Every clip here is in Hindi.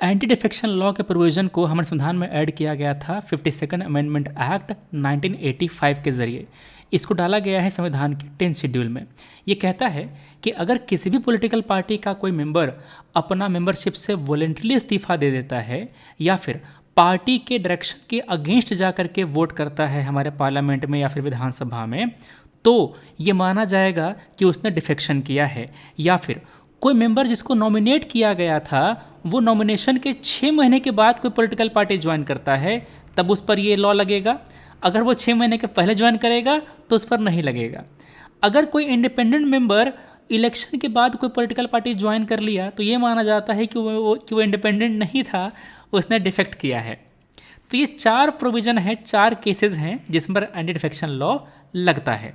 एंटी डिफेक्शन लॉ के प्रोविज़न को हमारे संविधान में ऐड किया गया था 52nd अमेंडमेंट एक्ट 1985 के ज़रिए। इसको डाला गया है संविधान के 10th शेड्यूल में। ये कहता है कि अगर किसी भी पॉलिटिकल पार्टी का कोई मेंबर अपना मेंबरशिप से वॉलेंटरली इस्तीफा दे देता है या फिर पार्टी के डायरेक्शन के अगेंस्ट जा कर के वोट करता है हमारे पार्लियामेंट में या फिर विधानसभा में, तो ये माना जाएगा कि उसने डिफेक्शन किया है। या फिर कोई मेंबर जिसको नॉमिनेट किया गया था वो नॉमिनेशन के 6 महीने के बाद कोई पॉलिटिकल पार्टी ज्वाइन करता है, तब उस पर ये लॉ लगेगा। अगर वो 6 महीने के पहले ज्वाइन करेगा तो उस पर नहीं लगेगा। अगर कोई इंडिपेंडेंट मेंबर इलेक्शन के बाद कोई पॉलिटिकल पार्टी ज्वाइन कर लिया तो ये माना जाता है कि वो इंडिपेंडेंट नहीं था, उसने डिफेक्ट किया है। तो ये 4 प्रोविज़न है, 4 केसेस हैं जिस पर एंटी डिफेक्शन लॉ लगता है।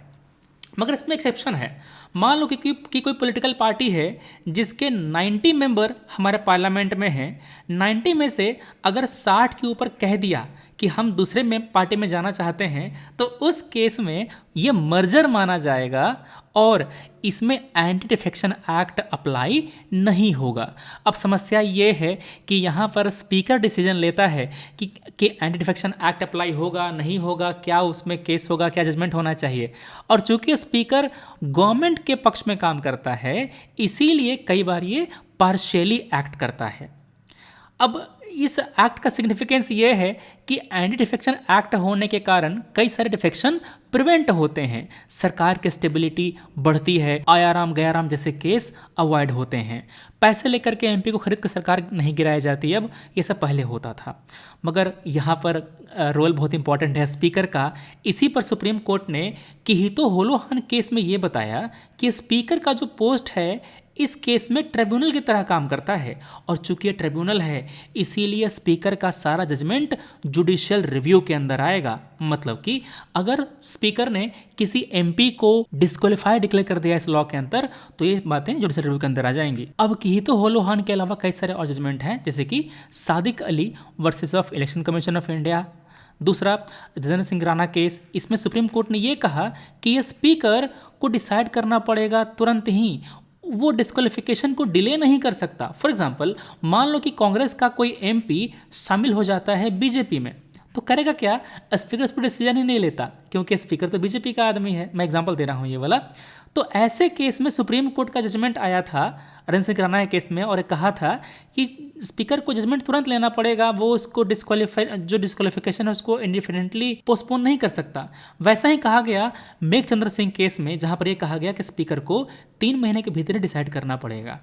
मगर इसमें एक्सेप्शन है। मान लो कि कोई पॉलिटिकल पार्टी है जिसके 90 मेंबर हमारे पार्लियामेंट में हैं, 90 में से अगर 60 के ऊपर कह दिया कि हम दूसरे में पार्टी में जाना चाहते हैं, तो उस केस में ये मर्जर माना जाएगा और इसमें एंटी डिफेक्शन एक्ट अप्लाई नहीं होगा। अब समस्या ये है कि यहाँ पर स्पीकर डिसीजन लेता है कि एंटी डिफेक्शन एक्ट अप्लाई होगा नहीं होगा, क्या उसमें केस होगा, क्या जजमेंट होना चाहिए। और चूंकि स्पीकर गवर्नमेंट के पक्ष में काम करता है, इसीलिए कई बार ये पार्शियली एक्ट करता है। अब इस एक्ट का सिग्निफिकेंस ये है कि एंटी डिफेक्शन एक्ट होने के कारण कई सारे डिफेक्शन प्रिवेंट होते हैं, सरकार की स्टेबिलिटी बढ़ती है, आयाराम गयाराम जैसे केस अवॉइड होते हैं, पैसे लेकर के एमपी को खरीद कर सरकार नहीं गिराई जाती। अब ये सब पहले होता था। मगर यहाँ पर रोल बहुत इंपॉर्टेंट है स्पीकर का। इसी पर सुप्रीम कोर्ट ने किहितो होलोहान केस में ये बताया कि स्पीकर का जो पोस्ट है इस केस में ट्रिब्यूनल की तरह काम करता है, और चूंकि ये ट्रिब्यूनल है इसीलिए स्पीकर का सारा जजमेंट जुडिशियल रिव्यू के अंदर आएगा। मतलब कि अगर स्पीकर ने किसी एमपी को डिस्क्वालीफाई डिक्लेयर कर दिया इस लॉ के अंदर, तो ये बातें जुडिशियल रिव्यू के अंदर आ जाएंगी। अब किहितो होलोहान के अलावा कई सारे और जजमेंट हैं, जैसे कि Sadiq Ali versus of election commission of India. दूसरा जतिंदर सिंह राणा केस, इसमें सुप्रीम कोर्ट ने यह कहा कि ये स्पीकर को डिसाइड करना पड़ेगा तुरंत ही, वो डिस्क्वालिफिकेशन को डिले नहीं कर सकता। फॉर एग्जांपल, मान लो कि कांग्रेस का कोई एमपी शामिल हो जाता है बीजेपी में, तो करेगा क्या? स्पीकर इस पर डिसीजन ही नहीं लेता, क्योंकि स्पीकर तो बीजेपी का आदमी है। मैं एग्जांपल दे रहा हूँ ये वाला। तो ऐसे केस में सुप्रीम कोर्ट का जजमेंट आया था अरविंद सिंह राणा के केस में, और कहा था कि स्पीकर को जजमेंट तुरंत लेना पड़ेगा, वो उसको डिस्क्वालिफिकेशन है उसको इंडिफिनेंटली पोस्टपोन नहीं कर सकता। वैसा ही कहा गया मेघचंद्र सिंह केस में, जहां पर यह कहा गया कि स्पीकर को 3 महीने के भीतर डिसाइड करना पड़ेगा।